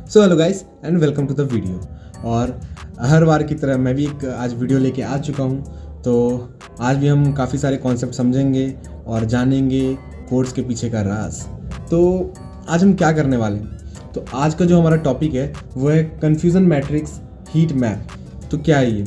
So hello guys and welcome to the video. और हर बार की तरह मैं भी एक आज वीडियो लेके आ चुका हूँ। तो आज भी हम काफ़ी सारे कॉन्सेप्ट समझेंगे और जानेंगे कोड्स के पीछे का राज। तो आज हम क्या करने वाले हैं, तो आज का जो हमारा टॉपिक है वो है कन्फ्यूज़न मैट्रिक्स हीट मैप। तो क्या है ये?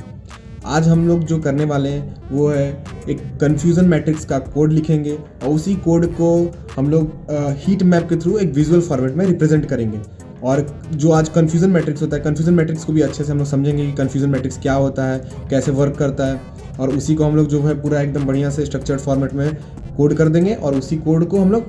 आज हम लोग जो करने वाले हैं वो है एक कन्फ्यूज़न मैट्रिक्स का कोड लिखेंगे और उसी कोड को हम लोग हीट मैप के थ्रू एक विजुअल फॉर्मेट में रिप्रेजेंट करेंगे। और जो आज कन्फ्यूज़न मैट्रिक्स होता है, कन्फ्यूज़न मैट्रिक्स को भी अच्छे से हम लोग समझेंगे कि कन्फ्यूज़न मैट्रिक्स क्या होता है, कैसे वर्क करता है, और उसी को हम लोग जो है पूरा एकदम बढ़िया से स्ट्रक्चर्ड फॉर्मेट में कोड कर देंगे। और उसी कोड को हम लोग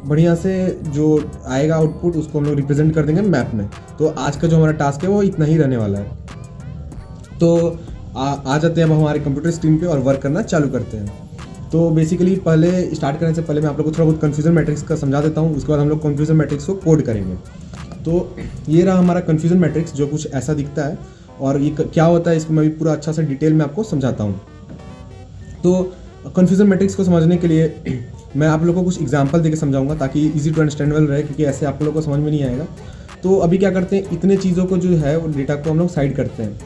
बढ़िया से जो आएगा आउटपुट उसको हम लोग रिप्रेजेंट कर देंगे मैप में। तो आज का जो हमारा टास्क है वो इतना ही रहने वाला है। तो आ जाते हैं अब हमारे कंप्यूटर स्क्रीन पे और वर्क करना चालू करते हैं। तो बेसिकली पहले स्टार्ट करने से पहले मैं आप लोग को थोड़ा बहुत कन्फ्यूज़न मैट्रिक्स का समझा देता हूँ, उसके बाद हम लोग कन्फ्यूज़न मैट्रिक्स को कोड करेंगे। तो ये रहा हमारा कन्फ्यूज़न मैट्रिक्स, जो कुछ ऐसा दिखता है। और ये क्या होता है इसको मैं भी पूरा अच्छा से डिटेल में आपको समझाता हूँ। तो कन्फ्यूज़न मैट्रिक्स को समझने के लिए मैं आप लोगों को कुछ एग्जांपल देके समझाऊंगा ताकि इजी टू अंडरस्टैंडेबल रहे, क्योंकि ऐसे आप लोगों को समझ में नहीं आएगा। तो अभी क्या करते हैं, इतने चीज़ों को जो है वो डेटा को हम लोग साइड करते हैं।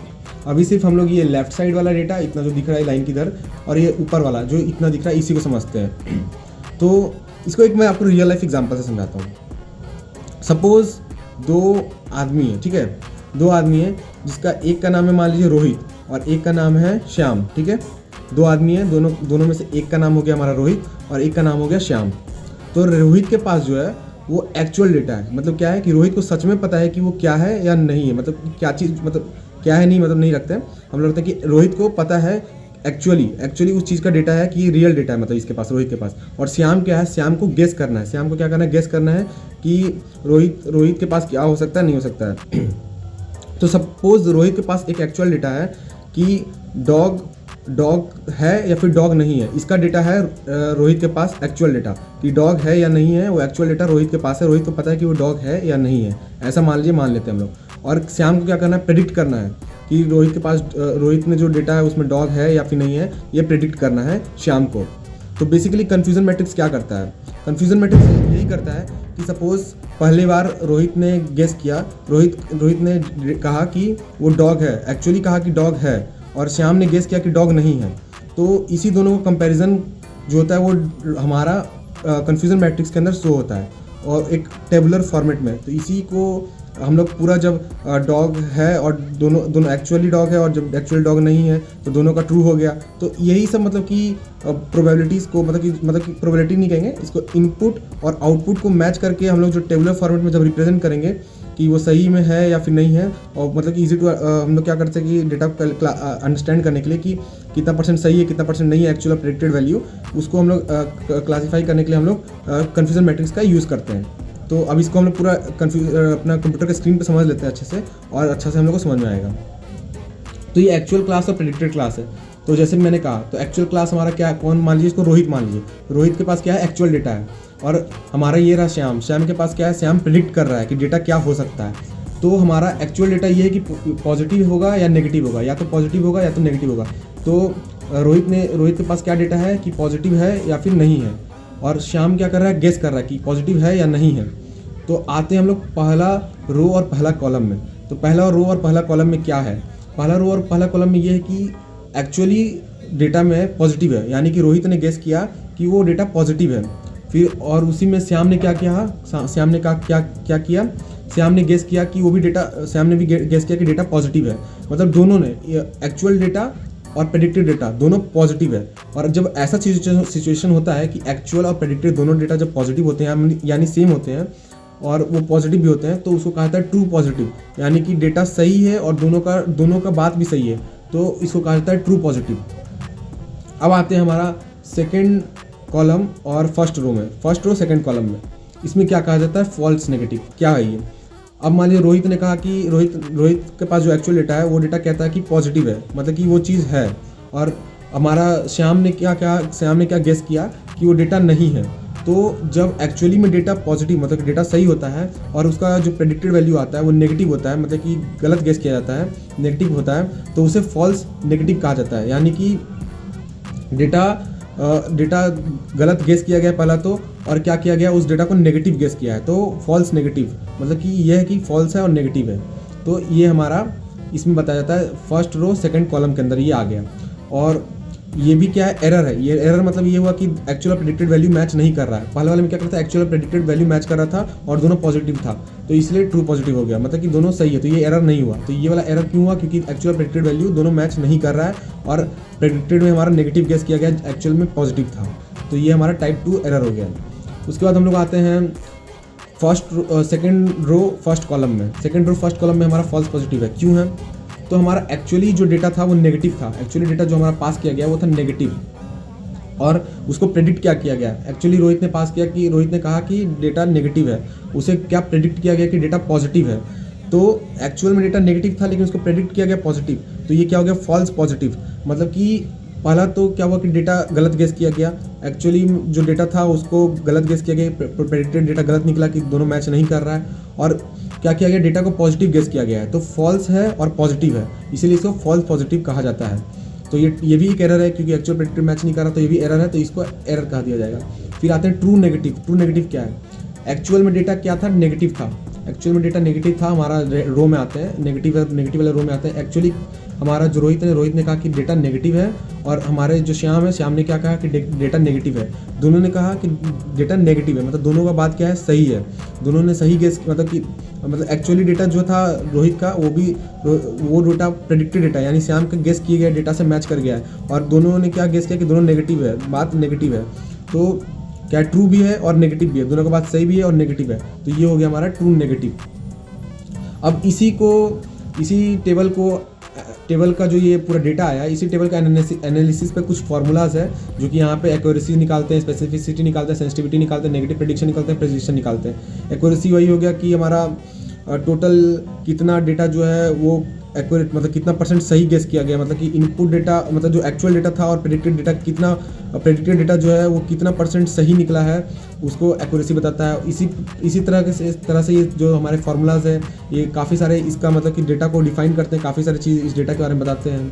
अभी सिर्फ हम लोग ये लेफ्ट साइड वाला डेटा इतना जो दिख रहा है लाइन की इधर, और ये ऊपर वाला जो इतना दिख रहा है इसी को समझते हैं। तो इसको एक मैं आपको रियल लाइफ एग्जांपल से समझाता हूँ। सपोज़ दो आदमी है, ठीक है, दो आदमी है जिसका एक का नाम है मान लीजिए रोहित और एक का नाम है श्याम, ठीक है। दो आदमी है, दोनों में से एक का नाम हो गया हमारा रोहित और एक का नाम हो गया श्याम। तो रोहित के पास जो है वो एक्चुअल डेटा है, मतलब क्या है कि रोहित को सच में पता है कि वो क्या है या नहीं है, मतलब क्या चीज़, मतलब क्या है नहीं, मतलब नहीं रखते हैं हम लोग, रखते हैं कि रोहित को पता है एक्चुअली उस चीज़ का डेटा है कि ये रियल डेटा है, मतलब इसके पास, रोहित के पास। और श्याम क्या है, श्याम को गेस करना है, श्याम को क्या करना है, गेस करना है कि रोहित के पास क्या हो सकता है, नहीं हो सकता है। तो सपोज रोहित के पास एक एक्चुअल डेटा है कि डॉग है या फिर डॉग नहीं है। इसका डेटा है रोहित के पास एक्चुअल डेटा कि डॉग है या नहीं है, वो एक्चुअल डेटा रोहित के पास है। रोहित को पता है कि वो डॉग है या नहीं है, ऐसा मान लेते हैं हम लोग। और श्याम को क्या करना है, प्रेडिक्ट करना है कि रोहित के पास, रोहित में जो डेटा है उसमें डॉग है या फिर नहीं है, ये प्रेडिक्ट करना है श्याम को। तो बेसिकली कन्फ्यूज़न मैट्रिक्स क्या करता है, कन्फ्यूज़न मैट्रिक्स यही करता है कि सपोज़ पहली बार रोहित ने गेस किया, रोहित ने कहा कि वो डॉग है, एक्चुअली कहा कि डॉग है, और श्याम ने गेस किया कि डॉग नहीं है। तो इसी दोनों का कंपैरिजन जो होता है वो हमारा कन्फ्यूज़न मैट्रिक्स के अंदर शो होता है और एक टेबुलर फॉर्मेट में। तो इसी को हम लोग पूरा, जब डॉग है और दोनों एक्चुअली डॉग है और जब एक्चुअली डॉग नहीं है तो दोनों का ट्रू हो गया। तो यही सब मतलब कि प्रोबेबिलिटीज़ को मतलब कि प्रोबेबिलिटी नहीं कहेंगे इसको, इनपुट और आउटपुट को मैच करके हम लोग जो टेबुलर फॉर्मेट में जब रिप्रेजेंट करेंगे कि वो सही में है या फिर नहीं है, और मतलब कि इजी टू हम लोग क्या करते हैं कि डेटा को अंडरस्टैंड करने के लिए कि कितना परसेंट सही है कितना परसेंट नहीं है एक्चुअल प्रेडिक्टेड वैल्यू, उसको हम लोग क्लासीफाई करने के लिए हम लोग कन्फ्यूज़न मैट्रिक्स का यूज़ करते हैं। तो अब इसको हम लोग पूरा अपना कंप्यूटर के स्क्रीन पे समझ लेते हैं अच्छे से, और अच्छा से हम लोग को समझ में आएगा। तो ये एक्चुअल क्लास और प्रेडिक्टेड क्लास है। तो जैसे मैंने कहा, तो एक्चुअल क्लास हमारा क्या है, कौन मान लीजिए इसको रोहित मान लीजिए, रोहित के पास क्या है, एक्चुअल डेटा है। और हमारा ये रहा श्याम के पास क्या है, श्याम प्रेडिक्ट कर रहा है कि डेटा क्या हो सकता है। तो हमारा एक्चुअल डेटा ये है कि पॉजिटिव होगा या नेगेटिव होगा, या तो पॉजिटिव होगा या तो नेगेटिव होगा। तो रोहित के पास क्या डेटा है कि पॉजिटिव है या फिर नहीं है, और श्याम क्या कर रहा है, गेस कर रहा है कि पॉजिटिव है या नहीं है। तो आते हैं हम लोग पहला रो और पहला कॉलम में। तो पहला रो और पहला कॉलम में क्या है, पहला रो और पहला कॉलम में ये है कि एक्चुअली डेटा में पॉजिटिव है, यानी कि रोहित ने गेस किया कि वो डेटा पॉजिटिव है। फिर और उसी में श्याम ने क्या किया, श्याम ने क्या किया, श्याम ने गेस किया कि वो भी डेटा, श्याम ने भी गेस किया कि डेटा पॉजिटिव है। मतलब दोनों ने, एक्चुअल डेटा और प्रेडिक्टेड डेटा दोनों पॉजिटिव है। और जब ऐसा सिचुएशन होता है कि एक्चुअल और प्रेडिक्टेड दोनों डेटा जब पॉजिटिव होते हैं यानी सेम होते हैं और वो पॉजिटिव भी होते हैं, तो उसको कहा जाता है ट्रू पॉजिटिव, यानी कि डेटा सही है और दोनों का बात भी सही है, तो इसको कहा जाता है ट्रू पॉजिटिव। अब आते हैं हमारा सेकेंड कॉलम और फर्स्ट रो में, फर्स्ट रो सेकेंड कॉलम में, इसमें क्या कहा जाता है, फॉल्स नेगेटिव। क्या है ये? अब मान लीजिए रोहित ने कहा कि रोहित के पास जो एक्चुअल डेटा है वो डेटा कहता है कि पॉजिटिव है, मतलब कि वो चीज़ है। और हमारा श्याम ने क्या गेस किया कि वो डेटा नहीं है। तो जब एक्चुअली में डेटा पॉजिटिव, मतलब कि डेटा सही होता है और उसका जो प्रेडिक्टेड वैल्यू आता है वो नेगेटिव होता है, मतलब कि गलत गेस किया जाता है, नेगेटिव होता है, तो उसे फॉल्स नेगेटिव कहा जाता है। यानी कि डेटा डेटा गलत गेस किया गया पहला तो, और क्या किया गया, उस डेटा को नेगेटिव गेस किया है, तो फॉल्स नेगेटिव, मतलब कि यह है कि फॉल्स है और नेगेटिव है। तो ये हमारा इसमें बताया जाता है फर्स्ट रो सेकंड कॉलम के अंदर ये आ गया। और ये भी क्या है, एरर है। ये एरर मतलब ये हुआ कि एक्चुअल प्रेडिक्टेड वैल्यू मैच नहीं कर रहा है। पहले वाले में क्या करता है, एक्चुअल प्रेडिक्टेड वैल्यू मैच कर रहा था और दोनों पॉजिटिव था, तो इसलिए ट्रू पॉजिटिव हो गया, मतलब कि दोनों सही है, तो ये एरर नहीं हुआ। तो ये वाला एरर क्यों हुआ, क्योंकि एक्चुअल प्रेडिक्टेड वैल्यू दोनों मैच नहीं कर रहा है और प्रेडिक्टेड में हमारा नेगेटिव गेस किया गया, एक्चुअल में पॉजिटिव था, तो ये हमारा टाइप 2 एरर हो गया। उसके बाद हम लोग आते हैं सेकेंड रो फर्स्ट कॉलम में। सेकेंड रो फर्स्ट कॉलम में हमारा फॉल्स पॉजिटिव है, क्यों है, तो हमारा एक्चुअली जो डेटा था वो नेगेटिव था। एक्चुअली डेटा जो हमारा पास किया गया वो था नेगेटिव, और उसको प्रेडिक्ट क्या किया गया, एक्चुअली रोहित ने पास किया कि रोहित ने कहा कि डेटा नेगेटिव है, उसे क्या प्रेडिक्ट किया गया कि डेटा पॉजिटिव है। तो एक्चुअल में डेटा नेगेटिव था लेकिन उसको प्रेडिक्ट किया गया पॉजिटिव, तो ये क्या हो गया, फॉल्स पॉजिटिव। मतलब कि पहला तो क्या हुआ कि डेटा गलत गेस किया गया, एक्चुअली जो डेटा था उसको गलत गेस किया गया, प्रेडिक्टेड डेटा गलत निकला कि दोनों मैच नहीं कर रहा है, और क्या किया गया, डेटा को पॉजिटिव गेस किया गया है, तो फॉल्स है और पॉजिटिव है, इसीलिए इसको फॉल्स पॉजिटिव कहा जाता है। तो ये भी एक एरर है, क्योंकि एक्चुअल प्रेडिक्टेड मैच नहीं कर रहा, तो ये भी एरर है, तो इसको एरर कहा दिया जाएगा। फिर आते हैं ट्रू नेगेटिव। ट्रू नेगेटिव क्या है, एक्चुअल में डेटा क्या था, नेगेटिव था, एक्चुअल में डेटा नेगेटिव था, हमारा रो में आते हैं, नेगेटिव वाले रो में आते हैं। एक्चुअली हमारा जो रोहित ने कहा कि डेटा नेगेटिव है, और हमारे जो श्याम ने क्या कहा कि डेटा नेगेटिव है। दोनों ने कहा कि डेटा नेगेटिव है, मतलब दोनों का बात क्या है, सही है, दोनों ने सही गेस, मतलब एक्चुअली डेटा जो था रोहित का वो डेटा प्रेडिक्टेड डेटा, यानी श्याम का गेस किए गए डेटा से मैच कर गया है, और दोनों ने क्या गेस किया कि दोनों नेगेटिव है, बात नेगेटिव है, तो क्या ट्रू भी है और नेगेटिव भी है, दोनों का बात सही भी है और नेगेटिव है, तो ये हो गया हमारा ट्रू नेगेटिव। अब इसी टेबल का जो ये पूरा डेटा आया, इसी टेबल का एनालिसिस पे कुछ फार्मूलाज है, जो कि यहाँ पे एक्यूरेसी निकालते हैं, स्पेसिफिसिटी निकालते हैं, सेंसिटिविटी निकालते हैं, नेगेटिव प्रेडिक्शन निकालते हैं, प्रेसिशन निकालते हैं। एक्यूरेसी वही हो गया कि हमारा टोटल कितना डेटा जो है वो एक्यूरेट, मतलब कितना परसेंट सही गेस किया गया, मतलब कि इनपुट डेटा, मतलब जो एक्चुअल डेटा था और प्रेडिक्टेड डेटा जो है वो कितना परसेंट सही निकला है, उसको एक्यूरेसी बताता है। इसी तरह से ये जो हमारे फार्मूलाज है, ये काफ़ी सारे इसका मतलब कि डेटा को डिफाइन करते हैं, काफ़ी सारी चीज़ इस डेटा के बारे में बताते हैं।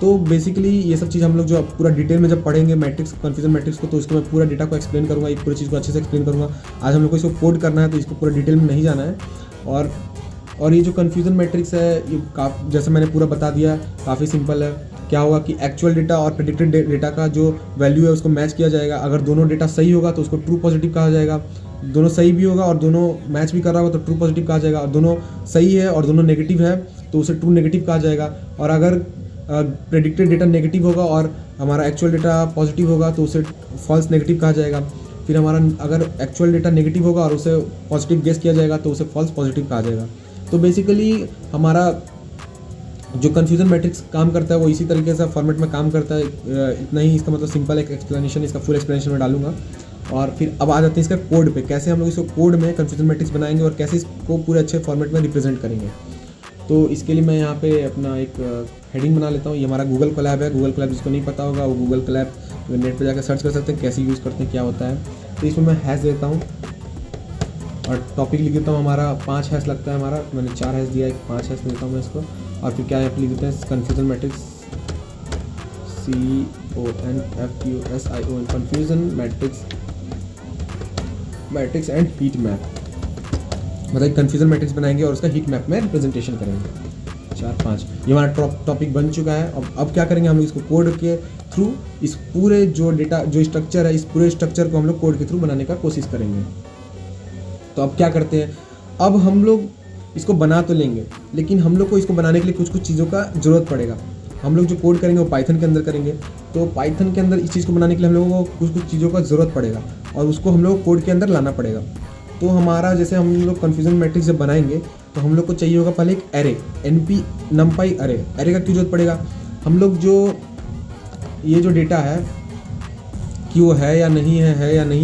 तो बेसिकली ये सब चीज़ हम लोग जो पूरा डिटेल में जब पढ़ेंगे मैट्रिक्स, कन्फ्यूजन मैट्रिक्स को, तो इसको मैं पूरा डेटा को एक्सप्लेन करूँगा, एक पूरी चीज़ को अच्छे से एक्सप्लेन करूँगा। आज हम लोग को इसको कोड करना है, तो इसको पूरा डिटेल में नहीं जाना है। और ये जो कन्फ्यूजन मैट्रिक्स है, ये जैसे मैंने पूरा बता दिया, काफ़ी सिंपल है। क्या होगा कि एक्चुअल डेटा और प्रेडिक्टेड डेटा का जो वैल्यू है उसको मैच किया जाएगा। अगर दोनों डेटा सही होगा तो उसको ट्रू पॉजिटिव कहा जाएगा, दोनों सही भी होगा और दोनों मैच भी कर रहा होगा तो ट्रू पॉजिटिव कहा जाएगा, और दोनों सही है और दोनों नेगेटिव है तो उसे ट्रू नेगेटिव कहा जाएगा। और अगर प्रेडिक्टेड डेटा नेगेटिव होगा और हमारा एक्चुअल डेटा पॉजिटिव होगा तो उसे फॉल्स नेगेटिव कहा जाएगा। फिर हमारा अगर एक्चुअल डेटा नेगेटिव होगा और उसे पॉजिटिव गेस किया जाएगा तो उसे फॉल्स पॉजिटिव कहा जाएगा। तो बेसिकली हमारा जो कन्फ्यूजन मैट्रिक्स काम करता है वो इसी तरीके से फॉर्मेट में काम करता है। इतना ही इसका मतलब सिंपल एक एक्सप्लेनेशन, इसका फुल एक्सप्लेनेशन में डालूंगा। और फिर अब आ जाते हैं इसका कोड पे, कैसे हम लोग इसको कोड में कन्फ्यूजन मैट्रिक्स बनाएंगे और कैसे इसको पूरे अच्छे फॉर्मेट में रिप्रेजेंट करेंगे। तो इसके लिए मैं यहाँ पे अपना एक हेडिंग बना लेता हूँ। ये हमारा गूगल कोलैब है। गूगल कोलैब जिसको नहीं पता होगा वो गूगल कोलैब नेट पे जाकर सर्च कर सकते हैं, कैसे यूज़ करते हैं, क्या होता है। तो इसमें मैं हैश देता हूँ और टॉपिक लिख देता हूँ। हमारा 5 हैश लगता है हमारा, मैंने 4 हैश दिया है, 5 हैश देता हूँ मैं इसको। और फिर क्या लिख देते हैं, confusion matrix, CONFUSION, confusion matrix and heat map. मतलब कन्फ्यूजन मैट्रिक्स बनाएंगे और उसका हीट मैप में रिप्रेजेंटेशन करेंगे। 4-5 ये हमारा टॉपिक बन चुका है। अब क्या करेंगे, हम लोग इसको कोड के थ्रू इस पूरे जो डेटा जो स्ट्रक्चर है, इस पूरे स्ट्रक्चर को हम लोग कोड के थ्रू बनाने का कोशिश करेंगे। तो अब क्या करते हैं, अब हम लोग इसको बना तो लेंगे, लेकिन हम लोग को इसको बनाने के लिए कुछ चीज़ों का ज़रूरत पड़ेगा। हम लोग जो कोड करेंगे वो पाइथन के अंदर करेंगे, तो पाइथन के अंदर इस चीज़ को बनाने के लिए हम लोगों को कुछ चीज़ों का ज़रूरत पड़ेगा और उसको हम लोग कोड के अंदर लाना पड़ेगा। तो हमारा जैसे हम लोग कन्फ्यूजन मैट्रिक्स जब बनाएंगे तो हम लोग को चाहिए होगा पहले एक एरे, NumPy एरे। एरे का क्यों जरूरत पड़ेगा, हम लोग जो ये जो डेटा है कि वो है या नहीं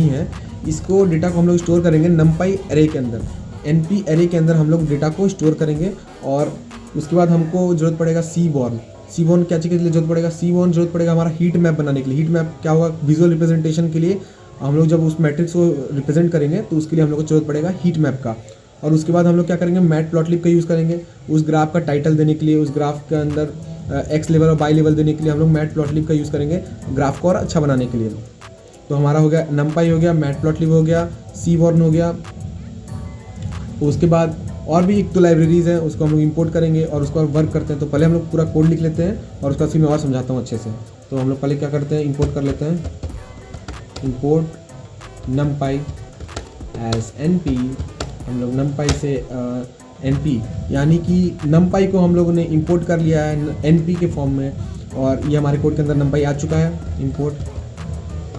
है, इसको डेटा को हम लोग स्टोर करेंगे NumPy एरे के अंदर। NP एरे के अंदर हम लोग डेटा को स्टोर करेंगे। और उसके बाद हमको ज़रूरत पड़ेगा Seaborn क्या चीज़ के लिए ज़रूरत पड़ेगा, Seaborn ज़रूरत पड़ेगा हमारा हीट मैप बनाने के लिए। हीट मैप क्या होगा, विजुअल रिप्रेजेंटेशन के लिए हम लोग जब उस मैट्रिक्स को रिप्रेजेंट करेंगे तो उसके लिए हम लोग को जरूरत पड़ेगा हीट मैप का। और उसके बाद हम लोग क्या करेंगे, मैटप्लॉटलिब का यूज़ करेंगे उस ग्राफ का टाइटल देने के लिए, उस ग्राफ के अंदर एक्स लेवल और वाई लेवल देने के लिए हम लोग मैटप्लॉटलिब का यूज़ करेंगे ग्राफ को और अच्छा बनाने के लिए। तो हमारा हो गया numpy हो गया, मैटप्लॉटलिब हो गया, seaborn हो गया। उसके बाद और भी एक दो लाइब्रेरीज़ हैं, उसको हम लोग इंपोर्ट करेंगे और उसको वर्क करते हैं। तो पहले हम लोग पूरा कोड लिख लेते हैं और उसका फिर मैं और समझाता हूँ अच्छे से। तो हम लोग पहले क्या करते हैं, इंपोर्ट कर लेते हैं, इंपोर्ट numpy एज np। हम लोग numpy से np यानी कि numpy को हम लोगों ने इंपोर्ट कर लिया है np के फॉर्म में, और ये हमारे कोड के अंदर numpy आ चुका है। Import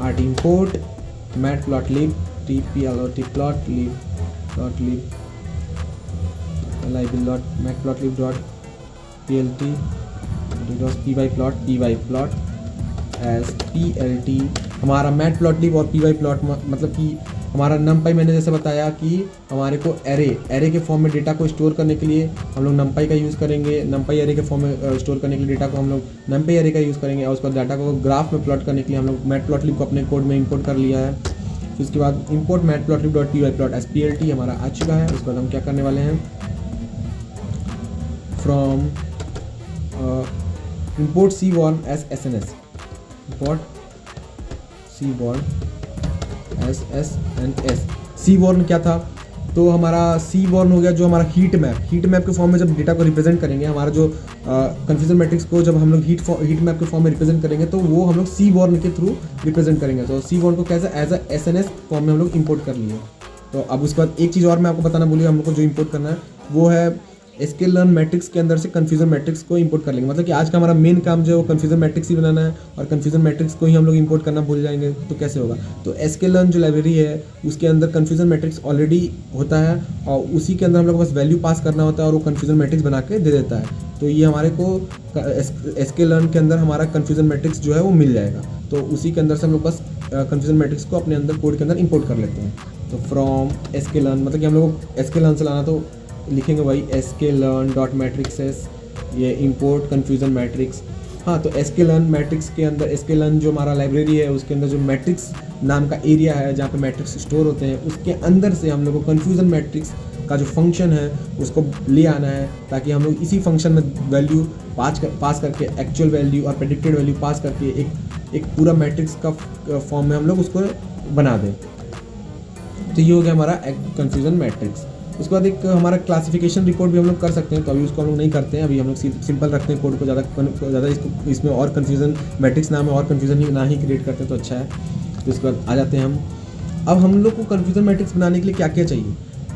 art import matplotlib tplotlib matplotlib.plt pyplot as plt। हमारा मैटप्लॉटलिब और pyplot मतलब कि हमारा numpy, मैंने जैसे बताया कि हमारे को एरे के फॉर्म में डेटा को स्टोर करने के लिए हम लोग numpy का यूज़ करेंगे। numpy एरे के फॉर्म में स्टोर करने के लिए डेटा को हम लोग numpy एरे का यूज़ करेंगे, और उसका डाटा को ग्राफ में प्लॉट करने के लिए हम लोग मैटप्लॉटलिब को अपने कोड में इंपोर्ट कर लिया है। फिर उसके बाद इंपोर्ट matplotlib.pyplot as plt हमारा आ चुका है। उसके बाद हम क्या करने वाले हैं, from import seaborn as sns, import seaborn as sns। seaborn क्या था, तो हमारा seaborn हो गया जो हमारा हीट मैप के फॉर्म में जब डेटा को रिप्रेजेंट करेंगे, हमारा जो कन्फ्यूजन मैट्रिक्स को जब हम लोग हीट मैप के फॉर्म में रिप्रेजेंट करेंगे तो वो हम लोग seaborn के थ्रू रिप्रेजेंट करेंगे। तो seaborn को कैसे एज अ SNS फॉर्म में हम लोग इंपोर्ट कर लिए। तो अब उसके बाद एक चीज़ और मैं आपको बताना भूलिए, हम लोग को जो इंपोर्ट करना है वो है sklearn मैट्रिक्स के अंदर से कन्फ्यूजन मैट्रिक्स को इंपोर्ट कर लेंगे। मतलब कि आज का हमारा मेन काम जो है वो कन्फ्यूजन मैट्रिक्स ही बनाना है, और कन्फ्यूजन मैट्रिक्स को ही हम लोग इंपोर्ट करना भूल जाएंगे तो कैसे होगा। तो sklearn जो लाइब्रेरी है उसके अंदर कन्फ्यूजन मैट्रिक्स ऑलरेडी होता है, और उसी के अंदर हम लोग बस वैल्यू पास करना होता है और वो कन्फ्यूजन मैट्रिक्स बना के दे देता है। तो ये हमारे को sklearn के अंदर हमारा कन्फ्यूजन मैट्रिक्स जो है वो मिल जाएगा। तो उसी के अंदर से हम लोग बस कन्फ्यूजन मैट्रिक्स को अपने अंदर कोड के अंदर इंपोर्ट कर लेते हैं। तो फ्रॉम sklearn मतलब कि हम लोग sklearn से लाना, तो लिखेंगे भाई sklearn.matrices, ये इंपोर्ट कन्फ्यूजन मैट्रिक्स। हाँ, तो sklearn मैट्रिक्स के अंदर sklearn जो हमारा लाइब्रेरी है उसके अंदर जो मैट्रिक्स नाम का एरिया है जहाँ पे मैट्रिक्स स्टोर होते हैं, उसके अंदर से हम लोग को कन्फ्यूजन मैट्रिक्स का जो फंक्शन है उसको ले आना है, ताकि हम लोग इसी फंक्शन में वैल्यू पास करके एक्चुअल वैल्यू और प्रेडिक्टेड वैल्यू पास करके एक पूरा मैट्रिक्स का फॉर्म में हम लोग उसको बना दें। तो ये हो गया हमारा कन्फ्यूजन मैट्रिक्स। उसके बाद एक हमारा क्लासिफिकेशन रिपोर्ट भी हम लोग कर सकते हैं, तो अभी उसको हम लोग नहीं करते हैं। अभी हम लोग सिंपल रखते हैं कोड को, ज़्यादा इसमें और कन्फ्यूज़न मैट्रिक्स नाम है और कन्फ्यूज़न ही ना ही क्रिएट करते हैं तो अच्छा है। तो उसके बाद आ जाते हैं हम, अब हम लोग को कन्फ्यूज़न मैट्रिक्स बनाने के लिए क्या क्या चाहिए।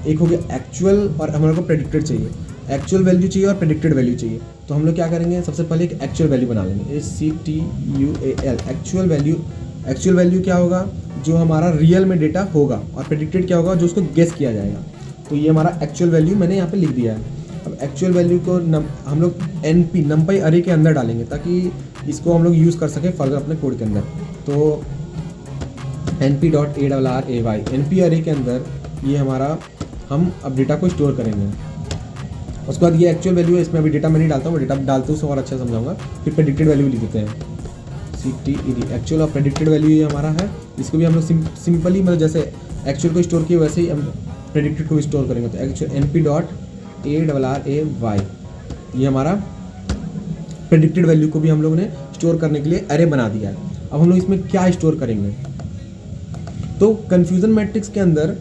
एक हो गया एक्चुअल और हमारे को प्रेडिक्टेड चाहिए, एक्चुअल वैल्यू चाहिए और प्रेडिक्टेड वैल्यू चाहिए। तो हम लोग क्या करेंगे, सबसे पहले एक एक्चुअल वैल्यू बना लेंगे, ACTUAL actual value. Actual value क्या होगा, जो हमारा रियल में डेटा होगा, और प्रेडिक्टेड क्या होगा, जो उसको गेस किया जाएगा। तो ये हमारा एक्चुअल वैल्यू मैंने यहाँ पे लिख दिया है। अब एक्चुअल वैल्यू को हम लोग numpy अरे के अंदर डालेंगे ताकि इसको हम लोग यूज़ कर सकें फर्दर अपने कोड के अंदर। तो np.array np अरे के अंदर ये हमारा हम अब डेटा को स्टोर करेंगे। उसके बाद ये एक्चुअल वैल्यू है, इसमें अभी डेटा मैं नहीं डालता हूँ, डेटा डालते उससे और अच्छा समझाऊंगा। फिर प्रेडिक्टेड वैल्यू लिख देते हैं, CTED एक्चुअल और प्रेडिक्टेड वैल्यू ये हमारा है। इसको भी हम लोग सिंपली मतलब जैसे एक्चुअल को स्टोर किए वैसे ही हम प्रेडिक्टेड को स्टोर करेंगे। तो एक्चुअल np.array ये हमारा प्रेडिक्टेड वैल्यू को भी हम लोगों ने स्टोर करने के लिए अरे बना दिया है। अब हम लोग इसमें क्या स्टोर करेंगे, तो कन्फ्यूज़न मैट्रिक्स के अंदर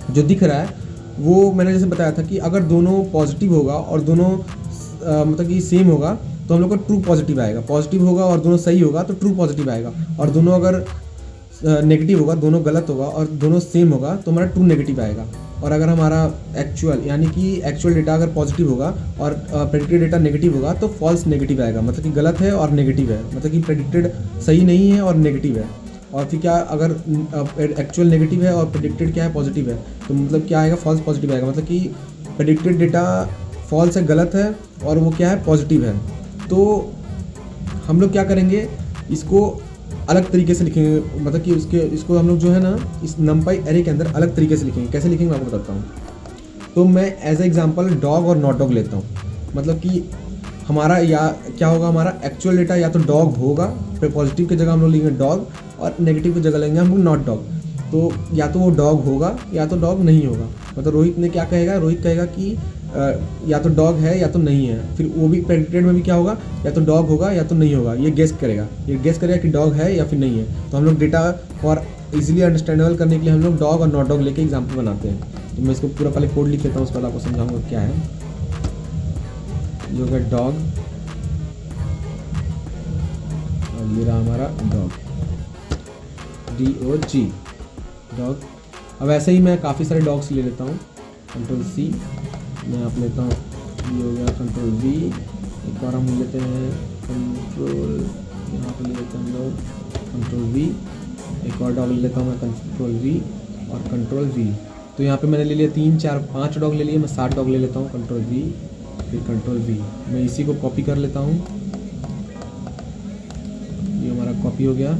जो दिख रहा है वो मैंने जैसे बताया था कि अगर दोनों पॉजिटिव होगा और दोनों मतलब कि सेम होगा तो हम लोग का ट्रू पॉजिटिव आएगा। पॉजिटिव होगा और दोनों सही होगा तो ट्रू पॉजिटिव आएगा, और दोनों अगर नेगेटिव होगा, दोनों गलत होगा और दोनों सेम होगा तो हमारा ट्रू नेगेटिव आएगा। और अगर हमारा एक्चुअल यानी कि एक्चुअल डेटा अगर पॉजिटिव होगा और प्रेडिक्टेड डेटा नेगेटिव होगा तो फॉल्स नेगेटिव आएगा, मतलब कि गलत है और नेगेटिव है, मतलब कि प्रेडिक्टेड सही नहीं है और नेगेटिव है। और फिर क्या, अगर एक्चुअल नेगेटिव है और प्रेडिक्टेड क्या है पॉजिटिव है, तो मतलब क्या आएगा, फॉल्स पॉजिटिव आएगा, मतलब कि प्रेडिक्टेड डेटा फॉल्स है, गलत है, और वो क्या है, पॉजिटिव है। तो हम लोग क्या करेंगे, इसको अलग तरीके से लिखेंगे, मतलब कि इसको हम लोग जो है ना इस numpy एरे के अंदर अलग तरीके से लिखेंगे। कैसे लिखेंगे मैं आपको बताता हूँ। तो मैं एज एग्जांपल डॉग और नॉट डॉग लेता हूँ, मतलब कि हमारा या क्या होगा, हमारा एक्चुअल डेटा या तो डॉग होगा, फिर पॉजिटिव की जगह हम लोग लेंगे डॉग और नेगेटिव की जगह लेंगे हम लोग नॉट डॉग। तो या तो वो डॉग होगा या तो डॉग नहीं होगा। मतलब रोहित ने क्या कहेगा, रोहित कहेगा कि या तो डॉग है या तो नहीं है। फिर वो भी प्रेडिक्टेड में भी क्या होगा, या तो डॉग होगा या तो नहीं होगा। ये गेस करेगा कि डॉग है या फिर नहीं है। तो हम लोग डेटा फॉर इजीली अंडरस्टैंडेबल करने के लिए हम लोग डॉग और नॉट डॉग लेके एग्जाम्पल बनाते हैं। तो मैं इसको पूरा पहले कोड लिख लेता हूँ, उसके बाद आपको समझाऊंगा क्या है। ये हो गया डॉग और ये रहा हमारा डॉग, DOG डॉग। अब ऐसे ही मैं काफ़ी सारे डॉग्स ले लेता हूँ। Ctrl+C मैं आप लेता हूँ, ये हो गया Ctrl+V। एक बार हम लेते हैं कंट्रोल, यहाँ पे ले लेते हैं हम लोग Ctrl+V। एक और डॉग ले लेता हूँ मैं Ctrl+V और Ctrl+V। तो यहाँ पे मैंने ले लिया 3 4 5 डॉग ले लिए। मैं 7 डॉग ले लेता हूँ, Ctrl+V फिर Ctrl+V। मैं इसी को कॉपी कर लेता हूँ, ये हमारा कॉपी हो गया।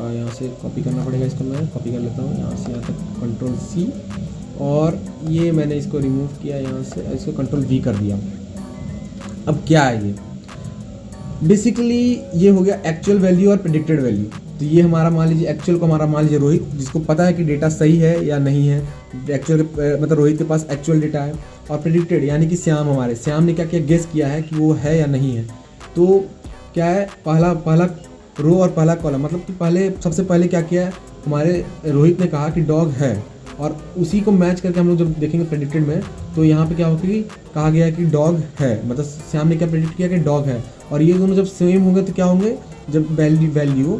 यहाँ से कॉपी करना पड़ेगा, इसको मैं कॉपी कर लेता हूँ यहाँ से यहाँ तक, Ctrl+C। और ये मैंने इसको रिमूव किया यहाँ से, इसको Ctrl+V कर दिया। अब क्या है ये, बेसिकली ये हो गया एक्चुअल वैल्यू और प्रेडिक्टेड वैल्यू। तो ये हमारा मान लीजिए एक्चुअल को हमारा मान लीजिए रोहित, जिसको पता है कि डेटा सही है या नहीं है। एक्चुअल मतलब रोहित के पास एक्चुअल डेटा है। और प्रेडिक्टेड यानी कि श्याम ने क्या किया, गेस किया है कि वो है या नहीं है। तो क्या है, पहला रो और पहला कॉलम, मतलब कि सबसे पहले क्या किया है, हमारे रोहित ने कहा कि डॉग है। और उसी को मैच करके हम लोग जब देखेंगे प्रेडिक्टेड में, तो यहाँ पे क्या होगा कि कहा गया है कि डॉग है, मतलब श्याम ने क्या प्रेडिक्ट किया कि डॉग है। और ये दोनों जब सेम होंगे तो क्या होंगे, जब वैल्यू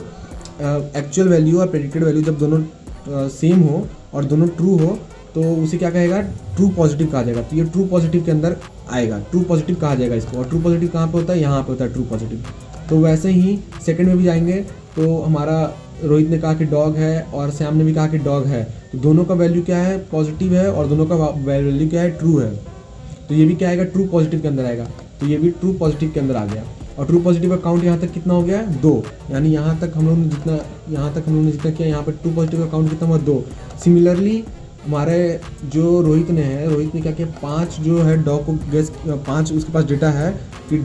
एक्चुअल वैल्यू और प्रेडिक्टेड वैल्यू जब दोनों सेम हो और दोनों ट्रू हो, तो उसे क्या कहेगा, ट्रू पॉजिटिव कहा जाएगा। तो ये ट्रू पॉजिटिव के अंदर आएगा, ट्रू पॉजिटिव कहा जाएगा इसको। और ट्रू पॉजिटिव कहाँ पे होता है, यहाँ पे होता है ट्रू पॉजिटिव। तो वैसे ही सेकंड में भी जाएंगे, तो हमारा रोहित ने कहा कि डॉग है और श्याम ने भी कहा कि डॉग है। तो दोनों का वैल्यू क्या है, पॉजिटिव है, और दोनों का वैल्यू क्या है, ट्रू है। तो ये भी क्या आएगा, ट्रू पॉजिटिव के अंदर आएगा। तो ये भी ट्रू पॉजिटिव के अंदर आ गया। और ट्रू पॉजिटिव का काउंट यहाँ तक कितना हो गया है, 2। यानी यहाँ तक हम लोगों ने जितना किया, यहाँ पर ट्रू पॉजिटिव का काउंट कितना हुआ, 2। सिमिलरली हमारे जो रोहित ने क्या किया, 5 जो है डॉग को गेस, 5 उसके पास डेटा है कि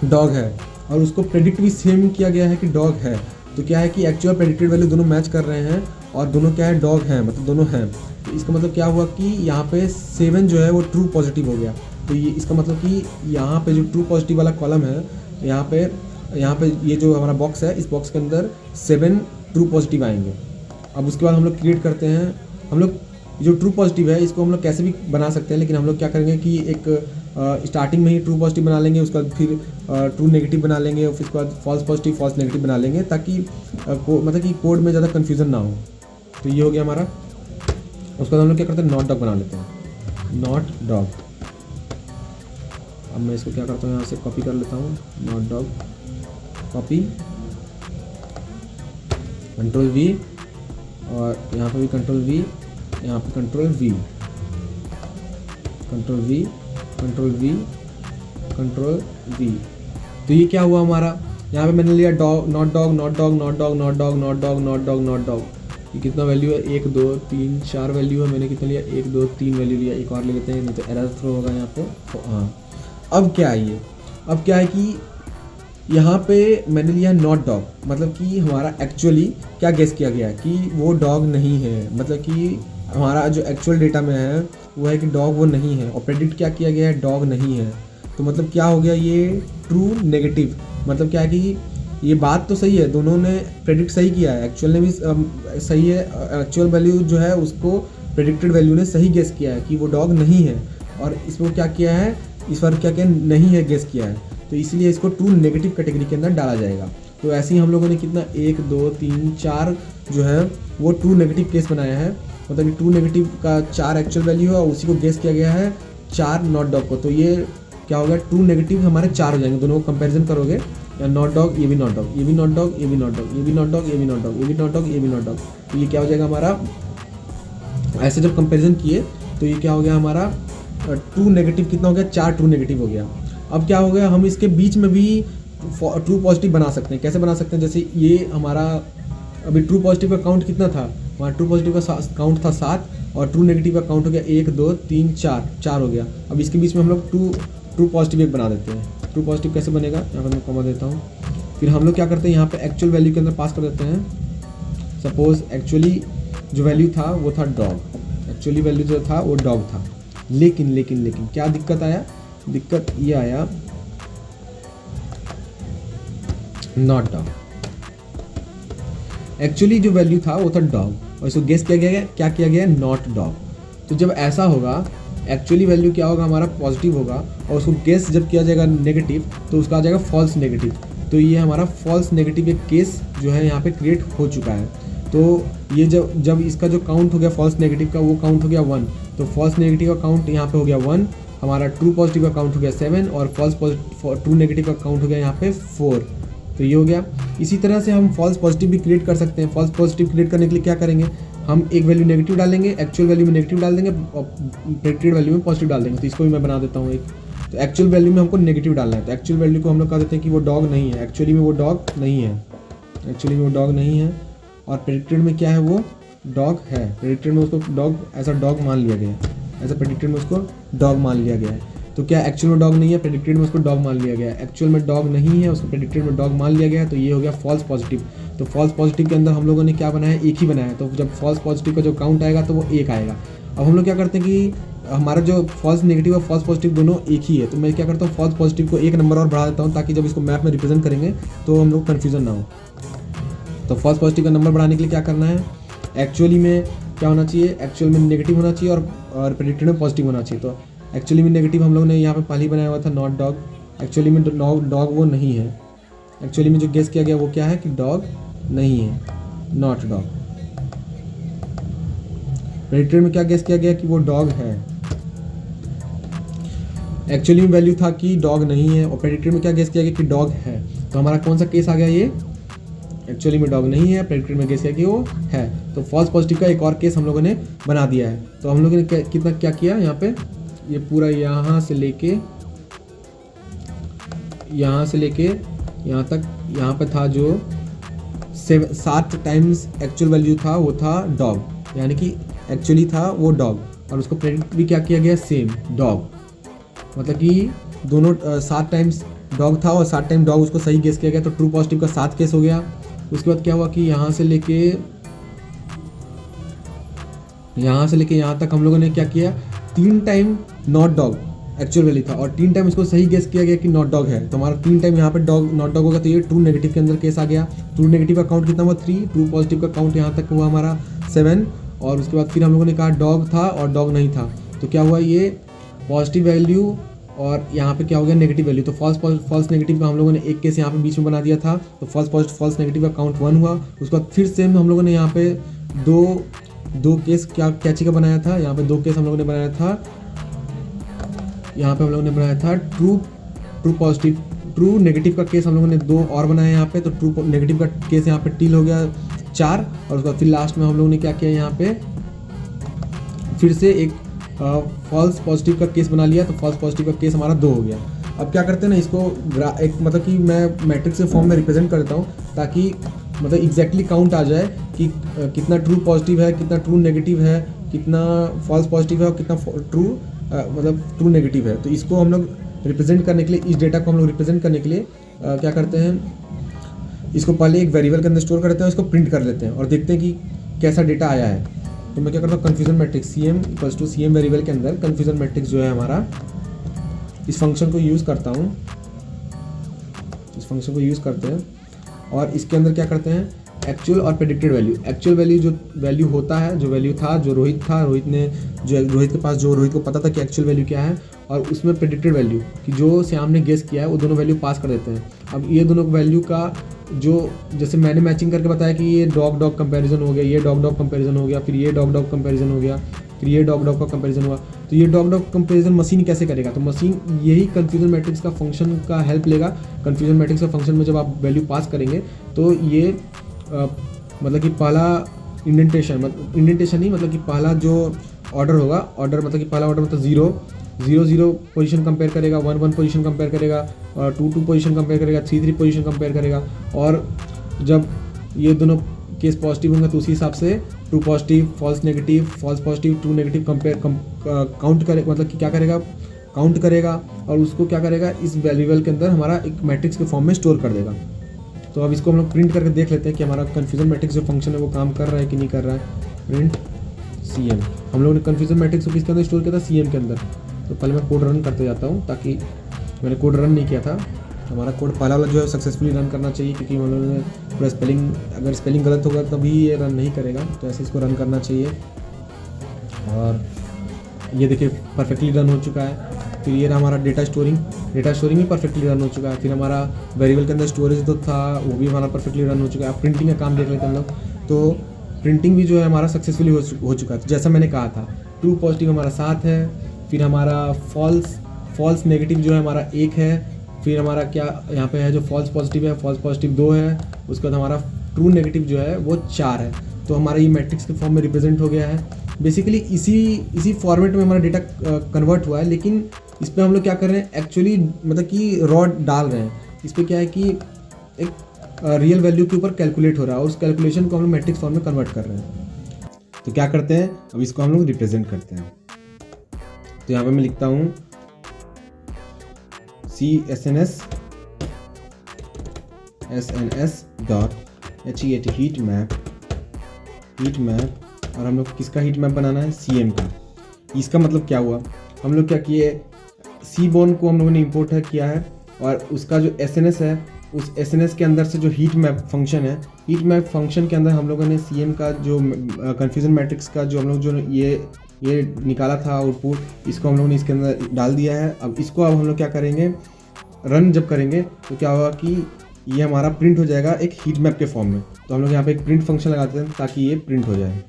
डॉग है, और उसको प्रेडिक्ट भी सेम किया गया है कि डॉग है। तो क्या है कि एक्चुअल प्रेडिक्टेड वैल्यू दोनों मैच कर रहे हैं, और दोनों क्या है, डॉग हैं, मतलब दोनों हैं। तो इसका मतलब क्या हुआ कि यहाँ पे 7 जो है वो ट्रू पॉजिटिव हो गया। तो ये इसका मतलब कि यहाँ पे जो ट्रू पॉजिटिव वाला कॉलम है, यहाँ पे ये जो हमारा बॉक्स है, इस बॉक्स के अंदर 7 ट्रू पॉजिटिव आएंगे। अब उसके बाद हम लोग क्रिएट करते हैं, हम लोग जो ट्रू पॉजिटिव है इसको हम लोग कैसे भी बना सकते हैं, लेकिन हम लोग क्या करेंगे कि एक स्टार्टिंग में ही ट्रू पॉजिटिव बना लेंगे, उसके बाद फिर ट्रू नेगेटिव बना लेंगे, और फिर उसके बाद फॉल्स पॉजिटिव फॉल्स नेगेटिव बना लेंगे, ताकि मतलब कि कोड में ज़्यादा कन्फ्यूज़न ना हो। तो ये हो गया हमारा। उसके बाद हम लोग क्या करते हैं, नॉट डॉग बना लेते हैं, नॉट डॉग। अब मैं इसको क्या करता हूँ, यहाँ से कॉपी कर लेता हूँ, नॉट डॉग कॉपी, Ctrl+V, और यहाँ पे भी Ctrl+V, यहाँ पे Ctrl+V, Ctrl+V, Ctrl+V, Ctrl+V। तो ये क्या हुआ हमारा, यहाँ पे मैंने लिया dog, not dog, not dog, not dog, not dog, not dog, not dog, not dog. ये कितना वैल्यू है, 1 2 3 4 वैल्यू है। मैंने कितना लिया, 1 2 3 वैल्यू लिया। एक और ले लेते हैं, नहीं तो एरर थ्रो होगा यहाँ पे। हाँ, अब क्या है ये, अब क्या है कि यहाँ पे मैंने लिया नॉट डॉग, मतलब कि हमारा एक्चुअली क्या गेस किया गया है कि वो डॉग नहीं है, मतलब कि हमारा जो एक्चुअल डेटा में है वो है कि डॉग वो नहीं है, और प्रेडिक्ट क्या किया गया है, डॉग नहीं है। तो मतलब क्या हो गया, ये ट्रू नेगेटिव, मतलब क्या है कि ये बात तो सही है, दोनों ने प्रेडिक्ट सही किया है, एक्चुअल ने भी सही है, एक्चुअल वैल्यू जो है उसको प्रेडिक्टेड वैल्यू ने सही गेस किया है कि वो डॉग नहीं है, और इसको क्या किया है, इस बार क्या नहीं है गेस किया है, तो इसलिए इसको ट्रू नेगेटिव कैटेगरी के अंदर डाला जाएगा। तो ऐसे ही हम लोगों ने कितना 1 2 3 4 जो है वो ट्रू नेगेटिव केस बनाया है, मतलब कि ट्रू नेगेटिव का 4 एक्चुअल वैल्यू है, और उसी को गेस किया गया है 4 नॉट डॉग को। तो ये क्या होगा, ट्रू नेगेटिव हमारे 4 हो जाएंगे, दोनों को कंपेरिजन करोगे, या नॉट डॉग, ये भी नॉट डॉग, ये भी नॉट डॉग, ये भी नॉट डॉग, ये भी नॉट डॉग, ये भी नॉट डॉग, ये भी नॉट डॉग, ये भी नॉट डॉग। तो ये क्या हो जाएगा हमारा, ऐसे जब कंपेरिजन किए तो ये क्या हो गया हमारा, ट्रू नेगेटिव कितना हो गया, 4 ट्रू नेगेटिव हो गया। अब क्या हो गया, हम इसके बीच में भी ट्रू पॉजिटिव बना सकते हैं। कैसे बना सकते हैं, जैसे ये हमारा अभी ट्रू पॉजिटिव का काउंट कितना था, हमारा ट्रू पॉजिटिव का काउंट था 7, और ट्रू नेगेटिव का काउंट हो गया 1 2 3 4 हो गया। अब इसके बीच में हम लोग ट्रू पॉजिटिव एक बना देते हैं। ट्रू पॉजिटिव कैसे बनेगा, यहाँ पर मैं कॉमा देता हूँ। फिर हम लोग क्या करते हैं, यहाँ पे एक्चुअल वैल्यू के अंदर पास कर देते हैं सपोज एक्चुअली जो वैल्यू था वो था डॉग, एक्चुअली वैल्यू जो था वो डॉग था, लेकिन लेकिन लेकिन क्या दिक्कत आया, दिक्कत ये आया नॉट डॉग। एक्चुअली जो वैल्यू था वो था डॉग और इसको गेस किया गया, क्या किया गया, नॉट डॉग। तो जब ऐसा होगा एक्चुअली वैल्यू क्या होगा हमारा पॉजिटिव होगा और उसको गेस जब किया जाएगा नेगेटिव तो उसका आ जाएगा फॉल्स नेगेटिव। तो ये हमारा फॉल्स नेगेटिव एक केस जो है यहाँ पे क्रिएट हो चुका है। तो ये जब इसका जो काउंट हो गया फॉल्स नेगेटिव का वो काउंट हो गया 1, तो फॉल्स नेगेटिव का काउंट यहाँ पे हो गया 1, हमारा ट्रू पॉजिटिव का काउंट हो गया 7 और ट्रू नेगेटिव का काउंट हो गया यहाँ पे 4। तो ये हो गया। इसी तरह से हम फॉल्स पॉजिटिव भी क्रिएट कर सकते हैं। फॉल्स पॉजिटिव क्रिएट करने के लिए क्या करेंगे, हम एक वैल्यू नेगेटिव डालेंगे, एक्चुअल वैल्यू में नेगेटिव डाल देंगे और प्रेडिक्टेड वैल्यू में पॉजिटिव डाल देंगे। तो इसको भी मैं बना देता हूँ एक। तो एक्चुअल वैल्यू में हमको नेगेटिव डालना है, तो एक्चुअल वैल्यू को हम लोग कह देते हैं कि वो डॉग नहीं है, एक्चुअली में वो डॉग नहीं है, एक्चुअली में वो डॉग नहीं है। और प्रेडिक्टेड में क्या है, वो डॉग है, प्रेडिक्टेड में उसको डॉग ऐसा डॉग मान लिया गया है, ऐसा प्रेडिक्टेड में उसको डॉग मान लिया गया है। तो क्या एक्चुअल में डॉग नहीं है, प्रेडिक्टेड में उसको डॉग मान लिया गया है। एक्चुअल में डॉग नहीं है, उसको प्रेडिक्टेड में डॉग मान लिया गया है। तो ये हो गया फॉल्स पॉजिटिव। तो फॉल्स पॉजिटिव के अंदर हम लोगों ने क्या बनाया, एक ही बनाया। तो जब फॉल्स पॉजिटिव का जो काउंट आएगा तो वो 1 आएगा। अब हम लोग क्या करते हैं कि हमारा जो फॉल्स नेगेटिव और फॉल्स पॉजिटिव दोनों एक ही है, तो मैं क्या करता हूँ फॉल्स पॉजिटिव को 1 नंबर और बढ़ा देता हूँ ताकि जब इसको मैप में रिप्रेजेंट करेंगे तो हम लोग कन्फ्यूजन ना हो। तो फॉल्स पॉजिटिव का नंबर बढ़ाने के लिए क्या करना है, एक्चुअली में क्या होना चाहिए, एक्चुअल में नेगेटिव होना चाहिए और प्रेडिक्टेड में पॉजिटिव होना चाहिए। तो एक्चुअली में नेगेटिव हम लोग ने यहाँ पे पहले ही बनाया हुआ था नॉट डॉग, एक्चुअली में डॉग वो नहीं है। एक्चुअली में जो गेस किया गया वो क्या है कि डॉग नहीं है, नॉट डॉग। प्रेडिक्टेड में क्या गेस किया गया कि वो डॉग है। एक्चुअली में वैल्यू था कि डॉग नहीं है और प्रेडिक्टेड में क्या गेस किया गया कि डॉग है। तो हमारा कौन सा केस आ गया, ये एक्चुअली में डॉग नहीं है, प्रेडिक्टेड में गेस किया कि वो है। तो फॉल्स पॉजिटिव का एक और केस हम लोगों ने बना दिया है। तो हम लोगों ने कितना क्या किया यहाँ पे, ये पूरा यहाँ से लेके यहाँ तक, यहाँ पे था जो 7 टाइम्स एक्चुअल वैल्यू था वो था डॉग, यानी कि एक्चुअली था वो डॉग और उसको प्रेडिक्ट भी क्या किया गया, सेम डॉग। मतलब कि दोनों 7 टाइम्स डॉग था और 7 टाइम डॉग उसको सही गेस किया गया। तो ट्रू पॉजिटिव का 7 केस हो गया। उसके बाद क्या हुआ कि यहाँ से लेके यहाँ तक हम लोगों ने क्या किया, 3 time not dog actual value था और 3 टाइम उसको सही गेस किया गया कि नॉट डॉग है। तो हमारा 3 टाइम यहाँ पे डॉग नॉट डॉग होगा। तो ये ट्रू नेगेटिव के अंदर केस आ गया। ट्रू नेगेटिव का काउंट कितना हुआ, 3, ट्रू पॉजिटिव का काउंट यहाँ तक हुआ हमारा 7 और उसके बाद फिर हम लोगों ने कहा डॉग था और डॉग नहीं था। तो क्या हुआ, ये पॉजिटिव वैल्यू और यहाँ पे क्या हो गया, नेगेटिव वैल्यू। तो फॉल्स नेगेटिव का हम लोगों ने एक केस यहाँ पे बीच में बना दिया था। तो फॉल्स नेगेटिव का काउंट 1 हुआ। उसके बाद फिर से हम लोगों ने यहाँ पे दो केस क्या चीज़ का बनाया था, यहाँ पे 2 केस हम लोगों ने बनाया था। यहाँ पे हम लोगों ने बनाया था ट्रू पॉजिटिव, ट्रू नेगेटिव का केस हम लोगों ने 2 और बनाया यहाँ पे। तो ट्रू नेगेटिव का केस यहाँ पे टील हो गया 4 और उसके बाद फिर लास्ट में हम लोगों ने क्या किया, यहाँ पे फिर से एक फॉल्स पॉजिटिव का केस बना लिया। तो फॉल्स पॉजिटिव का केस हमारा 2 हो गया। अब क्या करते हैं ना, इसको एक मतलब कि मैं मैट्रिक्स के फॉर्म में रिप्रेजेंट करता हूँ ताकि मतलब एग्जैक्टली काउंट आ जाए कि कितना ट्रू पॉजिटिव है, कितना ट्रू नेगेटिव है, कितना फॉल्स पॉजिटिव है और कितना ट्रू नेगेटिव है। तो इसको हम लोग रिप्रेजेंट करने के लिए, इस डेटा को हम लोग रिप्रेजेंट करने के लिए क्या करते हैं, इसको पहले एक वेरिएबल के अंदर स्टोर करते हैं, इसको प्रिंट कर लेते हैं और देखते हैं कि कैसा डेटा आया है। तो मैं क्या करता हूँ, कन्फ्यूजन मैट्रिक्स CM वेरिएबल के अंदर कन्फ्यूजन मैट्रिक्स जो है हमारा, इस फंक्शन को यूज़ करता हूँ, इस फंक्शन को यूज़ करते हैं और इसके अंदर क्या करते हैं, एक्चुअल और प्रेडिक्टेड वैल्यू। एक्चुअल वैल्यू जो वैल्यू होता है, जो वैल्यू था, जो रोहित था, रोहित के पास, जो रोहित को पता था कि एक्चुअल वैल्यू क्या है, और उसमें प्रेडिक्टेड वैल्यू कि जो श्याम ने गेस किया है, वो दोनों वैल्यू पास कर देते हैं। अब ये दोनों वैल्यू का जो, जैसे मैंने मैचिंग करके बताया कि ये डॉग कंपैरिजन हो गया, ये डॉग कंपैरिजन हो गया, फिर ये डॉग कंपैरिजन हो गया, फिर ये डॉग का कंपैरिजन हुआ। तो ये डॉग कंपैरिजन मशीन कैसे करेगा, तो मशीन यही कन्फ्यूजन मैट्रिक्स का फंक्शन का हेल्प लेगा। कन्फ्यूजन मैट्रिक्स का फंक्शन में जब आप वैल्यू पास करेंगे तो ये मतलब कि पहला इंडेंटेशन ही, मतलब कि पहला जो ऑर्डर होगा, ऑर्डर मतलब कि पहला ऑर्डर मतलब 0 पोजीशन कंपेयर करेगा, 1 पोजीशन कंपेयर करेगा, और 2 पोजीशन कंपेयर करेगा, 3 पोजीशन कंपेयर करेगा। और जब ये दोनों केस पॉजिटिव होंगे तो उसी हिसाब से true positive, false negative, false positive, true negative count करेगा, मतलब कि क्या करेगा, काउंट करेगा और उसको क्या करेगा, इस वेरिएबल के अंदर हमारा एक मैट्रिक्स के फॉर्म में स्टोर कर देगा। तो अब इसको हम लोग प्रिंट करके देख लेते हैं कि हमारा कन्फ्यूजन मैट्रिक्स जो फंक्शन है वो काम कर रहा है कि नहीं कर रहा है। प्रिंट CM, हम लोगों ने कन्फ्यूजन मैट्रिक्स को किसके अंदर स्टोर किया था, CM के अंदर। तो पहले मैं कोड रन करते जाता हूँ, ताकि मैंने कोड रन नहीं किया था। हमारा कोड पहला वाला जो है सक्सेसफुली रन करना चाहिए, क्योंकि हम लोगों ने पूरा स्पेलिंग, अगर स्पेलिंग गलत होगा तभी ये रन नहीं करेगा, तो ऐसे इसको रन करना चाहिए। और ये देखिए परफेक्टली रन हो चुका है। फिर ये रहा हमारा डेटा स्टोरिंग भी परफेक्टली रन हो चुका है। फिर हमारा वेरिएबल के अंदर स्टोरेज जो था वो भी हमारा परफेक्टली रन हो चुका है। अब प्रिंटिंग का काम देख लेते हैं हम लोग। तो प्रिंटिंग भी जो है हमारा सक्सेसफुली हो चुका है। तो जैसा मैंने कहा था, ट्रू पॉजिटिव हमारा 7 है, फिर हमारा फॉल्स नेगेटिव जो है हमारा 1 है, फिर हमारा क्या यहाँ पे है जो फॉल्स पॉजिटिव है, फॉल्स पॉजिटिव 2 है, उसके बाद हमारा ट्रू नेगेटिव जो है वो 4 है। तो हमारा ये मैट्रिक्स के फॉर्म में रिप्रेजेंट हो गया है। बेसिकली इसी फॉर्मेट में हमारा डेटा कन्वर्ट हुआ है, लेकिन इस पर हम लोग क्या कर रहे हैं एक्चुअली, मतलब कि रॉ डाल रहे हैं। इस पर क्या है कि एक रियल वैल्यू के ऊपर कैलकुलेट हो रहा है, और उस कैलकुलेशन को हम लोग मैट्रिक्स फॉर्म में कन्वर्ट कर रहे हैं। तो क्या करते हैं, अब इसको हम लोग रिप्रेजेंट करते हैं। तो यहाँ पे मैं लिखता हूँ CSNS dot HEAT heat map, और हम लोग किसका हीट मैप बनाना है, CM का। इसका मतलब क्या हुआ, हम लोग क्या किए, सीबोर्न को हम लोगों ने इंपोर्ट किया है, और उसका जो SNS है, उस SNS के अंदर से जो हीट मैप फंक्शन है, हीट मैप फंक्शन के अंदर हम लोगों ने CM का जो कन्फ्यूजन मैट्रिक्स का जो हम लोग जो ये निकाला था आउटपुट, इसको हम लोगों ने इसके अंदर डाल दिया है। अब इसको हम लोग क्या करेंगे, रन जब करेंगे तो क्या होगा कि ये हमारा प्रिंट हो जाएगा एक हीट मैप के फॉर्म में। तो हम लोग यहाँ पे एक प्रिंट फंक्शन लगाते हैं ताकि ये प्रिंट हो जाए,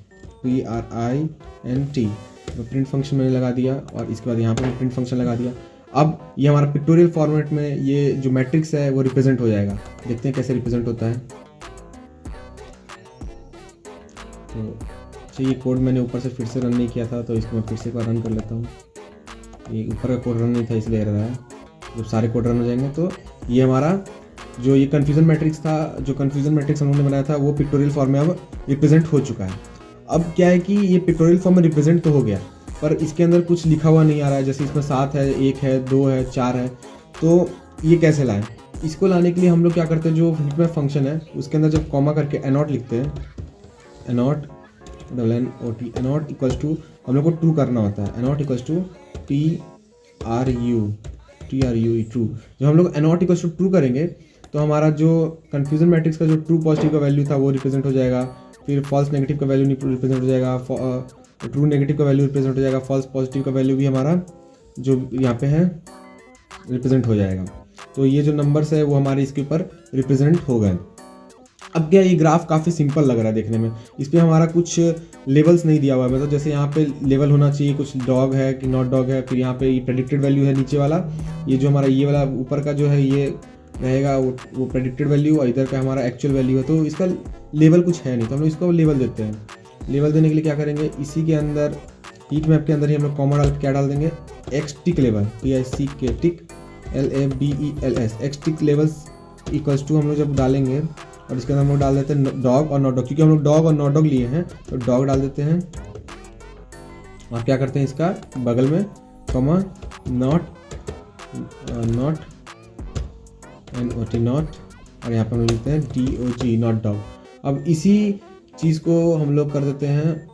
PRINT। तो प्रिंट फंक्शन मैंने लगा दिया, और इसके बाद यहाँ पर प्रिंट फंक्शन लगा दिया। अब ये हमारा पिक्टोरियल फॉर्मेट में ये जो मैट्रिक्स है वो रिप्रेजेंट हो जाएगा। देखते हैं कैसे रिप्रेजेंट होता है। तो ये कोड मैंने ऊपर से फिर से रन नहीं किया था, तो इसको मैं फिर से एक बार रन कर लेता हूँ। ये ऊपर का कोड रन नहीं था इसलिए रहा है। जब सारे कोड रन हो जाएंगे तो ये हमारा जो ये कन्फ्यूजन मैट्रिक्स था, जो कन्फ्यूजन मैट्रिक्स हम लोगों ने बनाया था, वो पिक्टोरियल फॉर्म में अब रिप्रेजेंट हो चुका है। अब क्या है कि ये पिक्टोरियल फॉर्म में रिप्रेजेंट तो हो गया, पर इसके अंदर कुछ लिखा हुआ नहीं आ रहा है। जैसे इसमें 7 है, 1 है, 2 है, 4 है। तो ये कैसे लाएं, इसको लाने के लिए हम लोग क्या करते हैं, जो हीट मैप फंक्शन है उसके अंदर जब कॉमा करके एनॉट लिखते हैं, एनॉट इक्वल्स टू, हम लोग को ट्रू करना होता है। Annot equals to true. जब हम लोग एनॉट इक्वल्स टू ट्रू करेंगे तो हमारा जो कन्फ्यूजन मैट्रिक्स का जो ट्रू पॉजिटिव का वैल्यू था वो रिप्रेजेंट हो जाएगा, फिर फॉल्स नेगेटिव का वैल्यू रिप्रेजेंट हो जाएगा, ट्रू नेगेटिव का वैल्यू रिप्रेजेंट हो जाएगा, फॉल्स पॉजिटिव का वैल्यू भी हमारा जो यहाँ पे है रिप्रेजेंट हो जाएगा। तो ये जो नंबर्स है वो हमारे इसके ऊपर रिप्रेजेंट हो गए। अब क्या, ये ग्राफ काफ़ी सिंपल लग रहा है देखने में। इस पर हमारा कुछ लेवल्स नहीं दिया हुआ है, मतलब जैसे यहाँ पे लेवल होना चाहिए, कुछ डॉग है कि नॉट डॉग है, फिर यहाँ पे ये प्रेडिक्टेड वैल्यू है नीचे वाला, ये जो हमारा ये वाला ऊपर का जो है ये रहेगा वो प्रेडिक्टेड वैल्यू, और इधर का हमारा एक्चुअल वैल्यू है। तो इसका लेवल कुछ है नहीं, तो हम लोग इसको लेवल देते हैं। लेवल देने के लिए क्या करेंगे, इसी के अंदर हीट मैप के अंदर ही हम लोग कॉमा डाल के क्या डाल देंगे, एक्स टिक लेवल, PICK tick LABELS, X tick labels equals to हम लोग जब डालेंगे, और इसके अंदर हम लोग डाल देते हैं डॉग और नॉट डॉग, क्योंकि हम लोग डॉग और नॉट डॉग लिए हैं तो डॉग डाल देते हैं। और क्या करते हैं, इसका बगल में कॉमा नॉट NOT, और यहाँ पर हम लिखते हैं DOG नॉट डॉग। अब इसी चीज़ को हम लोग कर देते हैं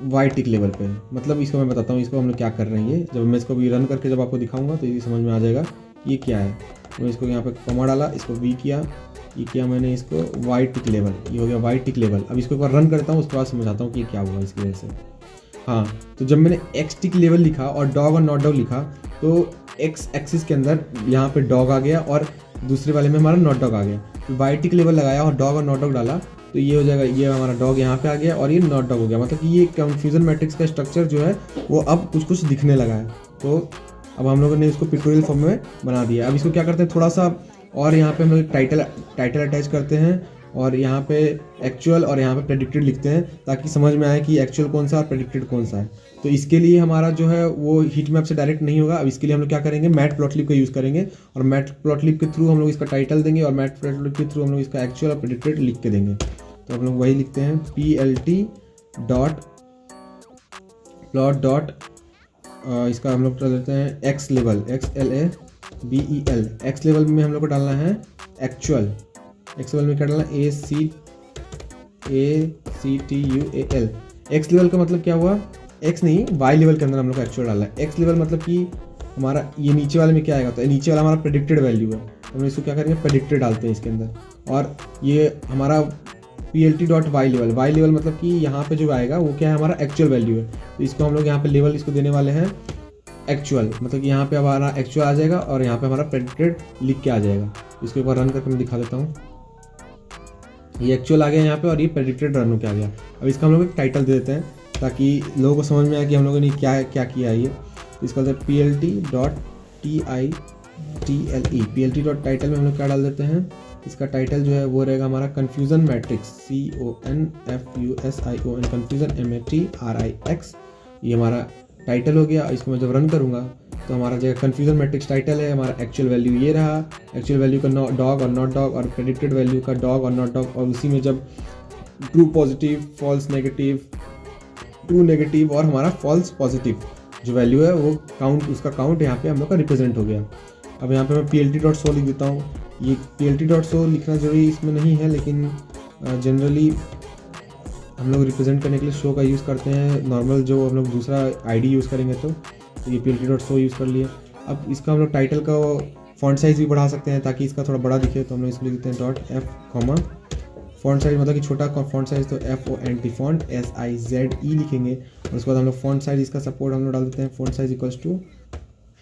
वाई टिक लेवल पे। मतलब इसको मैं बताता हूँ इसको हम लोग क्या कर रहे हैं। ये जब मैं इसको भी रन करके जब आपको दिखाऊंगा तो ये समझ में आ जाएगा ये क्या है। तो इसको यहाँ पे कॉमा डाला, इसको V किया, ये किया मैंने, इसको वाई टिक लेवल, ये हो गया वाई टिक लेवल। अब इसको एक बार रन करता हूँ, उसके बाद समझाता हूँ कि ये क्या हुआ इसकी वजह से। हाँ, तो जब मैंने एक्स टिक लेवल लिखा और डॉग और नॉट डॉग लिखा तो एक्स एक्सिस के अंदर यहाँ पे डॉग आ गया और दूसरे वाले में हमारा नॉट डॉग आ गया। फिर वाई टिक लेवल लगाया और डॉग और नॉट डॉग डाला तो ये हो जाएगा, ये हमारा डॉग यहाँ पे आ गया और ये नॉट डॉग हो गया। मतलब कि ये कन्फ्यूजन मैट्रिक्स का स्ट्रक्चर जो है वो अब कुछ दिखने लगा है। तो अब हम लोगों ने इसको पिक्टोरियल फॉर्म में बना दिया। अब इसको क्या करते हैं, थोड़ा सा और यहाँ पे हम लोग टाइटल अटैच करते हैं और यहाँ पे एक्चुअल और यहाँ पे प्रेडिक्टेड लिखते हैं ताकि समझ में आए कि एक्चुअल कौन सा और प्रेडिक्टेड कौन सा है। तो इसके लिए हमारा जो है वो हीट मैप से डायरेक्ट नहीं होगा। अब इसके लिए हम लोग क्या करेंगे, मैटप्लॉटलिब का यूज़ करेंगे और मैटप्लॉटलिब के थ्रू हम लोग इसका टाइटल देंगे और मैटप्लॉटलिब के थ्रू हम लोग इसका एक्चुअल और प्रेडिक्टेड लिख के देंगे। तो हम लोग वही लिखते हैं PLT डॉट प्लॉट डॉट इसका हम लोग कर देते हैं x level, XLABEL। X level में हम लोग को डालना है एक्चुअल एक्स लेवल में क्या डालना, ACTUAL। एक्स लेवल का मतलब क्या हुआ, एक्स नहीं वाई लेवल के अंदर हम लोग का एक्चुअल डाला है। एक्स लेवल मतलब कि हमारा ये नीचे वाले में क्या आएगा, तो नीचे वाला हमारा प्रेडिक्टेड वैल्यू है, तो हम इसको क्या करेंगे, प्रेडिक्टेड डालते हैं इसके अंदर। और ये हमारा PLT.y लेवल, वाई लेवल मतलब कि यहाँ पे जो आएगा वो क्या है, हमारा एक्चुअल वैल्यू है, तो इसको हम लोग यहाँ पे लेवल इसको देने वाले हैं एक्चुअल, मतलब कि यहाँ पे हमारा एक्चुअल आ जाएगा और यहाँ पे हमारा प्रेडिक्टेड लिख के आ जाएगा। इसको एक बार रन करके मैं दिखा देता हूँ। ये एक्चुअल आ गया यहाँ पे और ये प्रेडिक्टेड रन होकर आ गया। अब इसका हम लोग एक टाइटल दे देते हैं ताकि लोगों को समझ में आए कि हम लोगों ने क्या किया है। ये इसका मतलब PLT.title में हम लोग क्या डाल देते हैं, इसका टाइटल जो है वो रहेगा हमारा confusion matrix, CONFUSION, confusion MATRIX। ये हमारा टाइटल हो गया। इसको मैं जब रन करूँगा तो हमारा जो कन्फ्यूज़न मैट्रिक्स टाइटल है, हमारा एक्चुअल वैल्यू ये रहा, एक्चुअल वैल्यू का डॉग और नॉट डॉग, और प्रेडिक्टेड वैल्यू का डॉग और नॉट डॉग, और उसी में जब true positive, false negative, true negative और हमारा फॉल्स पॉजिटिव जो वैल्यू है वो काउंट, उसका काउंट यहाँ पे हम लोग का रिप्रेजेंट हो गया। अब यहाँ पे मैं PLT.show लिख देता हूँ। ये PLT.show लिखना जरूरी इसमें नहीं है, लेकिन जनरली हम लोग रिप्रेजेंट करने के लिए शो का यूज़ करते हैं। नॉर्मल जो हम लोग दूसरा ID यूज़ करेंगे तो ये PLT.show यूज़ कर लिए। अब इसका हम लोग टाइटल का फॉन्ट साइज़ भी बढ़ा सकते हैं ताकि इसका थोड़ा बड़ा दिखे, तो हम लोग इसको लिख देते हैं .f, फॉन्ट साइज़ मतलब कि छोटा फॉन्ट साइज़ तो FONT फॉन्ट SIZE लिखेंगे। और उसके बाद हम लोग फॉन्ट साइज़ इसका सपोर्ट हम लोग डाल देते हैं, फॉन्ट साइज़ इक्वल्स टू,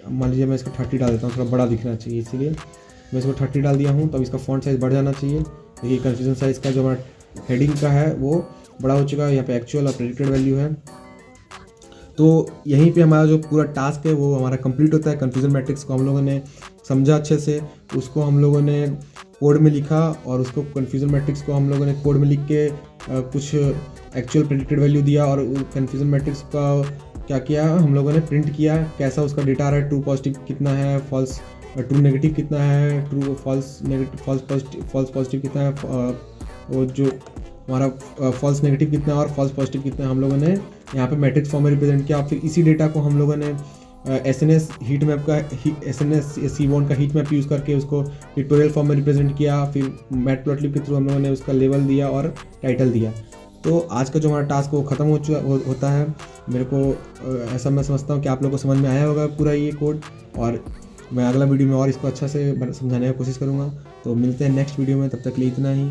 मान लीजिए मैं इसको 30 डाल देता हूँ, थोड़ा बड़ा दिखना चाहिए, इसीलिए मैं इसको 30 डाल दिया हूँ। तो अब इसका फॉन्ट साइज़ बढ़ जाना चाहिए। देखिए कन्फ्यूजन साइज़ का जो हमारा हेडिंग का है वो बड़ा हो चुका है। यहाँ पे एक्चुअल और प्रेडिक्टेड वैल्यू है। तो यहीं पे हमारा जो पूरा टास्क है वो हमारा कंप्लीट होता है। कन्फ्यूजन मैट्रिक्स को हम लोगों ने समझा अच्छे से, उसको हम लोगों ने कोड में लिखा, और उसको कन्फ्यूजन मैट्रिक्स को हम लोगों ने कोड में लिख के कुछ एक्चुअल प्रेडिक्टेड वैल्यू दिया, और कन्फ्यूजन मैट्रिक्स का क्या किया हम लोगों ने, प्रिंट किया कैसा उसका डेटा आ रहा है, ट्रू पॉजिटिव कितना है, फॉल्स ट्रू नेगेटिव कितना है, true false negative false positive कितना है, वो जो हमारा फॉल्स नेगेटिव कितना है और फॉल्स पॉजिटिव कितना है, हम लोगों ने यहाँ पे मैट्रिक्स फॉर्म में रिप्रेजेंट किया। फिर इसी डेटा को हम लोगों ने SNS हीट मैप का SNS सीबॉन्ड का हीट मैप यूज़ करके उसको पिक्टोरियल फॉर्म में रिप्रेजेंट किया। फिर मैटप्लॉटलिब के थ्रू हम लोगों ने उसका लेवल दिया और टाइटल दिया। तो आज का जो हमारा टास्क वो ख़त्म होता है। मेरे को ऐसा मैं समझता हूँ कि आप लोगों को समझ में आया होगा पूरा ये कोड, और मैं अगला वीडियो में और इसको अच्छा से समझाने की कोशिश करूँगा। तो मिलते हैं नेक्स्ट वीडियो में, तब तक के लिए इतना ही।